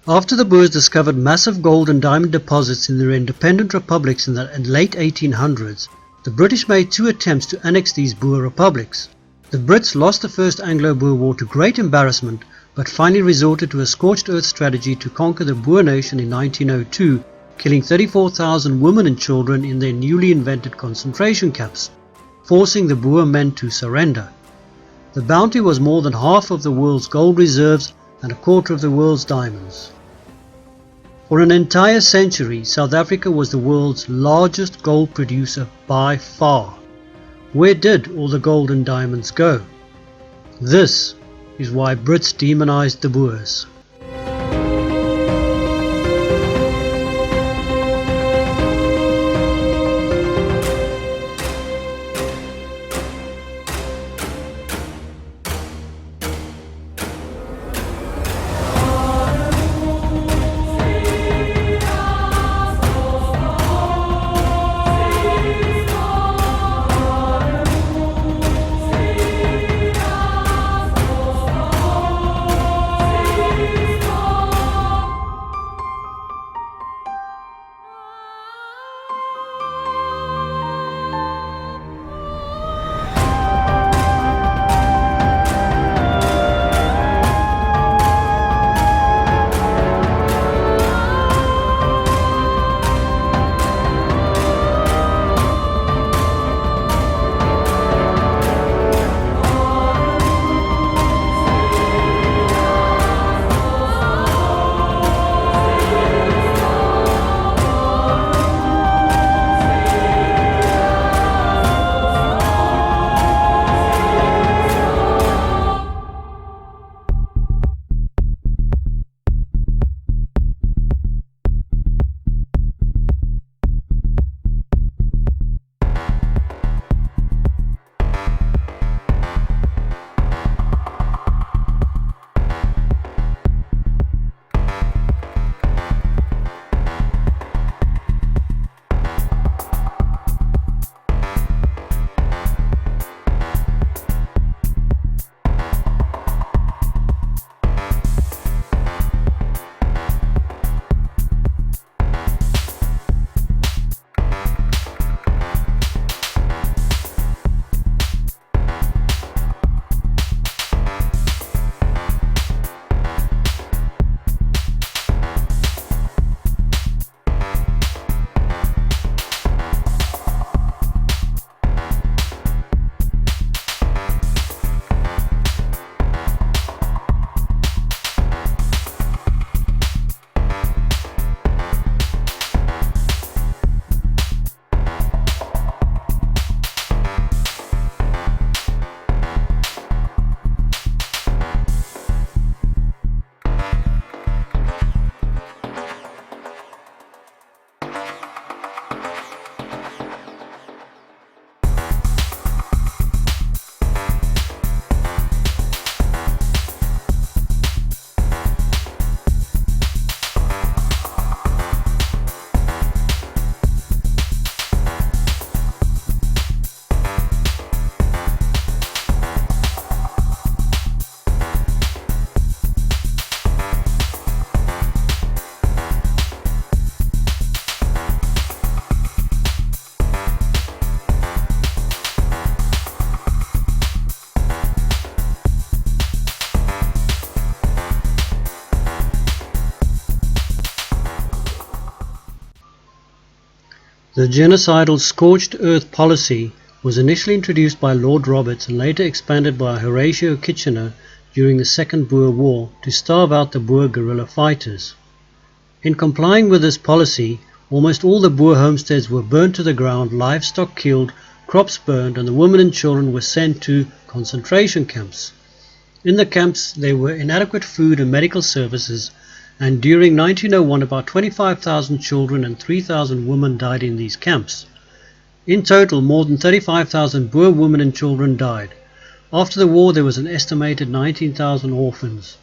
After the Boers discovered massive gold and diamond deposits in their independent republics in the late 1800s, the British made two attempts to annex these Boer republics. The Brits lost the First Anglo Boer War to great embarrassment, but finally resorted to a scorched earth strategy to conquer the Boer nation in 1902, killing 34,000 women and children in their newly invented concentration camps, forcing the Boer men to surrender. The bounty was more than half of the world's gold reserves and a quarter of the world's diamonds. For an entire century, South Africa was the world's largest gold producer by far. Where did all the gold and diamonds go? This is why Brits demonized the Boers. The genocidal Scorched Earth policy was initially introduced by Lord Roberts and later expanded by Horatio Kitchener during the Second Boer War to starve out the Boer guerrilla fighters. In complying with this policy, almost all the Boer homesteads were burnt to the ground, livestock killed, crops burned, and the women and children were sent to concentration camps. In the camps there were inadequate food and medical services, and during 1901 about 25,000 children and 3,000 women died in these camps. In total, more than 35,000 Boer women and children died. After the war there was an estimated 19,000 orphans.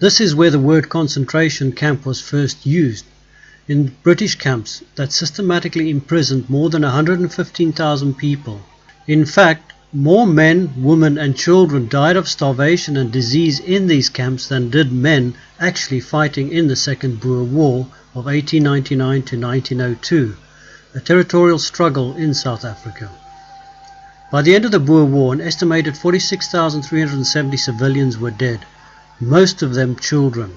This is where the word concentration camp was first used. In British camps that systematically imprisoned more than 115,000 people. In fact, More men, women and children died of starvation and disease in these camps than did men actually fighting in the Second Boer War of 1899 to 1902, a territorial struggle in South Africa. By the end of the Boer War, an estimated 46,370 civilians were dead, most of them children.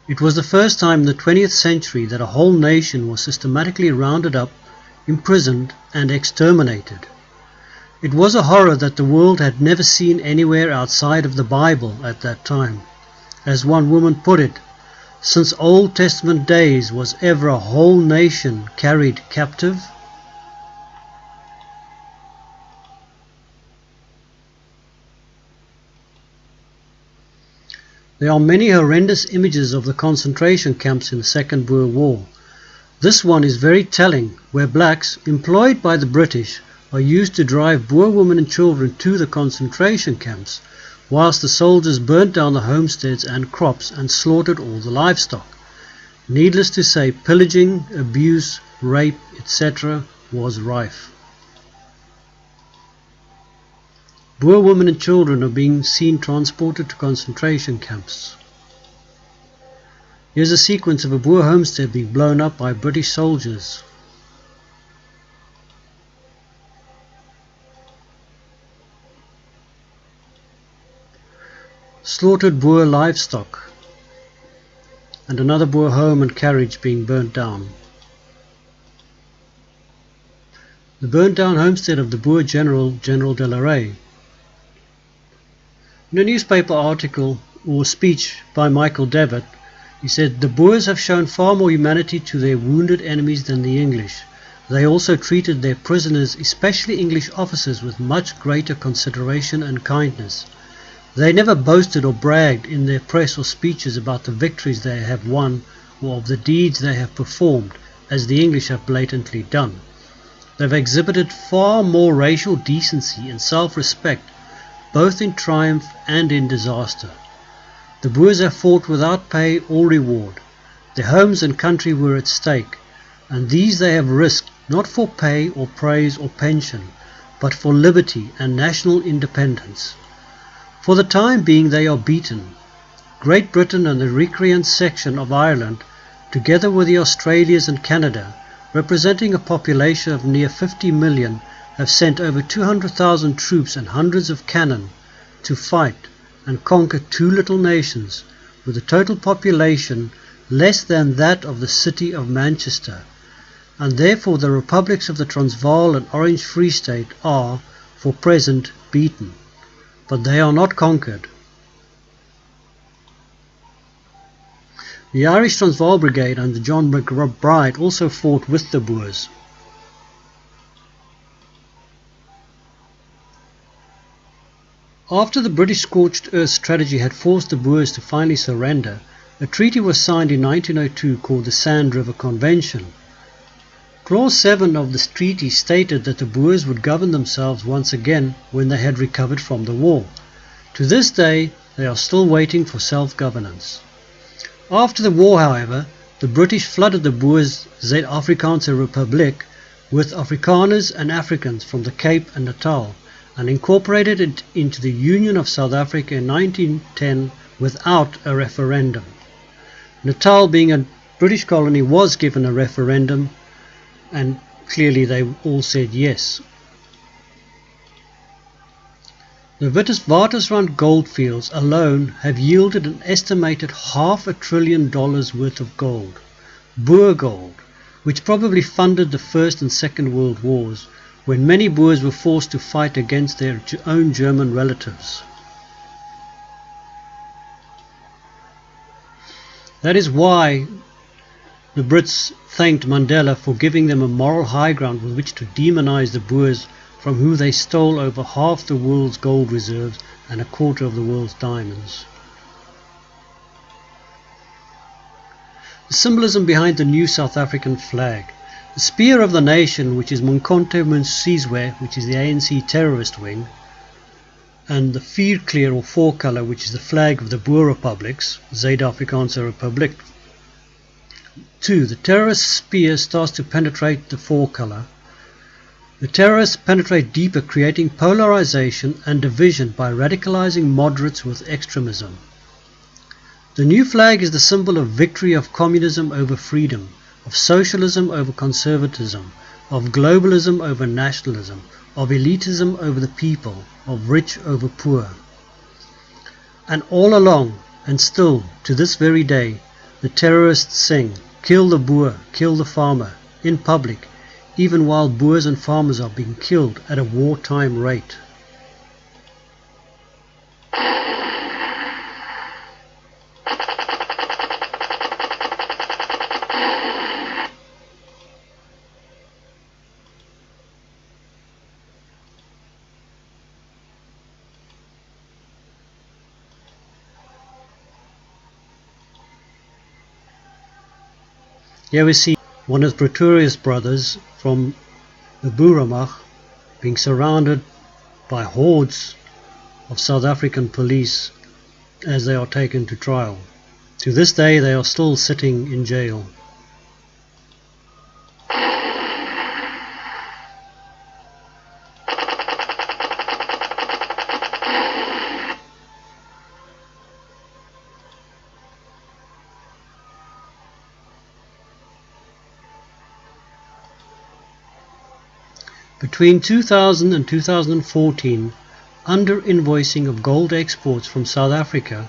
It was the first time in the 20th century that a whole nation was systematically rounded up, imprisoned and exterminated. It was a horror that the world had never seen anywhere outside of the Bible at that time. As one woman put it, since Old Testament days was ever a whole nation carried captive? There are many horrendous images of the concentration camps in the Second Boer War. This one is very telling, where blacks, employed by the British, are used to drive Boer women and children to the concentration camps, whilst the soldiers burnt down the homesteads and crops and slaughtered all the livestock. Needless to say, pillaging, abuse, rape, etc. was rife. Boer women and children are being seen transported to concentration camps. Here's a sequence of a Boer homestead being blown up by British soldiers. Slaughtered Boer livestock, and another Boer home and carriage being burnt down. The burnt down homestead of the Boer General de la Rey. In a newspaper article or speech by Michael Davitt, he said, "The Boers have shown far more humanity to their wounded enemies than the English. They also treated their prisoners, especially English officers, with much greater consideration and kindness. They never boasted or bragged in their press or speeches about the victories they have won or of the deeds they have performed, as the English have blatantly done. They've exhibited far more racial decency and self-respect, both in triumph and in disaster. The Boers have fought without pay or reward. Their homes and country were at stake, and these they have risked not for pay or praise or pension, but for liberty and national independence. For the time being they are beaten. Great Britain and the recreant section of Ireland, together with the Australias and Canada, representing a population of near 50 million, have sent over 200,000 troops and hundreds of cannon to fight and conquer two little nations with a total population less than that of the city of Manchester, and therefore the republics of the Transvaal and Orange Free State are, for present, beaten. But they are not conquered. The Irish Transvaal Brigade under John McBride also fought with the Boers. After the British Scorched Earth strategy had forced the Boers to finally surrender, a treaty was signed in 1902 called the Sand River Convention. Clause 7 of this treaty stated that the Boers would govern themselves once again when they had recovered from the war. To this day, they are still waiting for self-governance. After the war, however, the British flooded the Boers Zuid-Afrikaanse Republic with Afrikaners and Africans from the Cape and Natal, and incorporated it into the Union of South Africa in 1910 without a referendum. Natal, being a British colony, was given a referendum, and clearly they all said yes. The Witwatersrand goldfields alone have yielded an estimated $500 billion worth of gold, Boer gold, which probably funded the First and Second World Wars, when many Boers were forced to fight against their own German relatives. That is why the Brits thanked Mandela for giving them a moral high ground with which to demonize the Boers, from whom they stole over half the world's gold reserves and a quarter of the world's diamonds. The symbolism behind the new South African flag. The spear of the nation, which is Mkhonto Sizwe, which is the ANC terrorist wing, and the vierkleur or four colour, which is the flag of the Boer Republics, Zuid-Afrikaanse Republiek. 2. The terrorist spear starts to penetrate the four colour. The terrorists penetrate deeper, creating polarization and division by radicalizing moderates with extremism. The new flag is the symbol of victory of communism over freedom, of socialism over conservatism, of globalism over nationalism, of elitism over the people, of rich over poor. And all along, and still to this very day, the terrorists sing, "Kill the Boer, kill the farmer," in public, even while Boers and farmers are being killed at a wartime rate. Here we see one of Pretorius' brothers from the Boer being surrounded by hordes of South African police as they are taken to trial. To this day they are still sitting in jail. Between 2000 and 2014, under-invoicing of gold exports from South Africa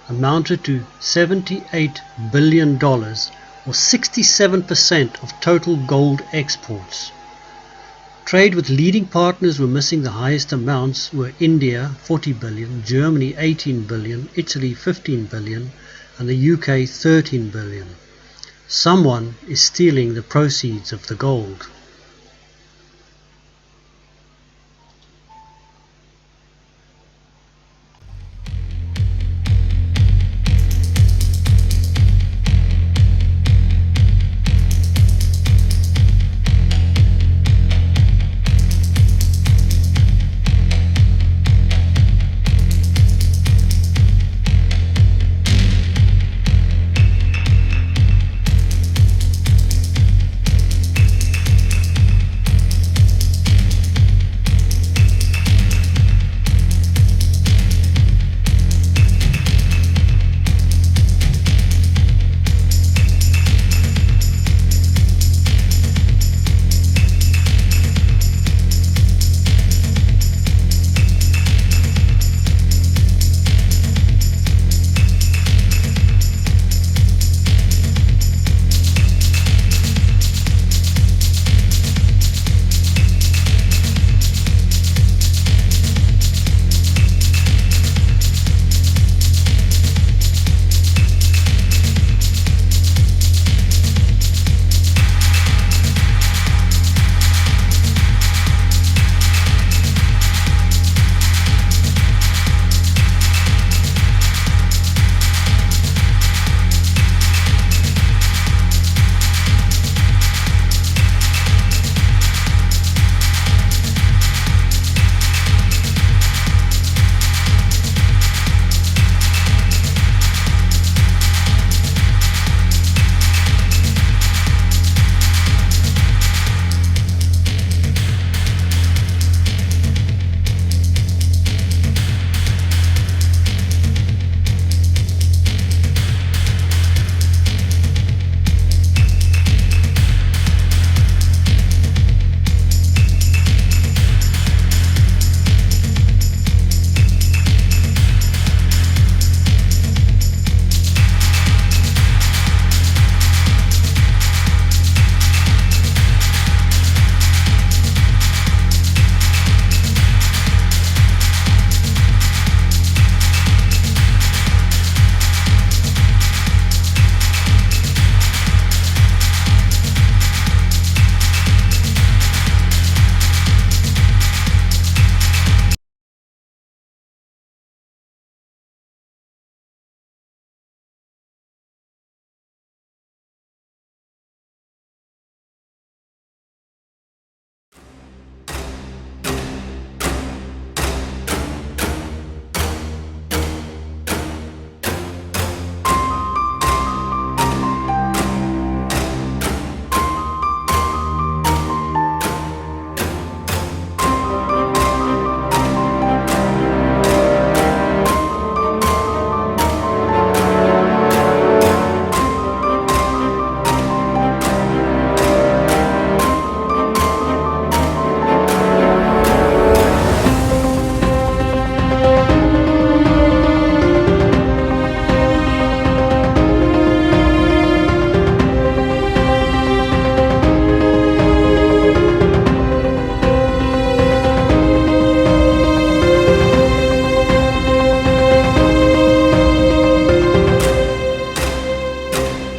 amounted to $78 billion, or 67% of total gold exports. Trade with leading partners were missing the highest amounts were India 40 billion, Germany 18 billion, Italy 15 billion, and the UK 13 billion. Someone is stealing the proceeds of the gold.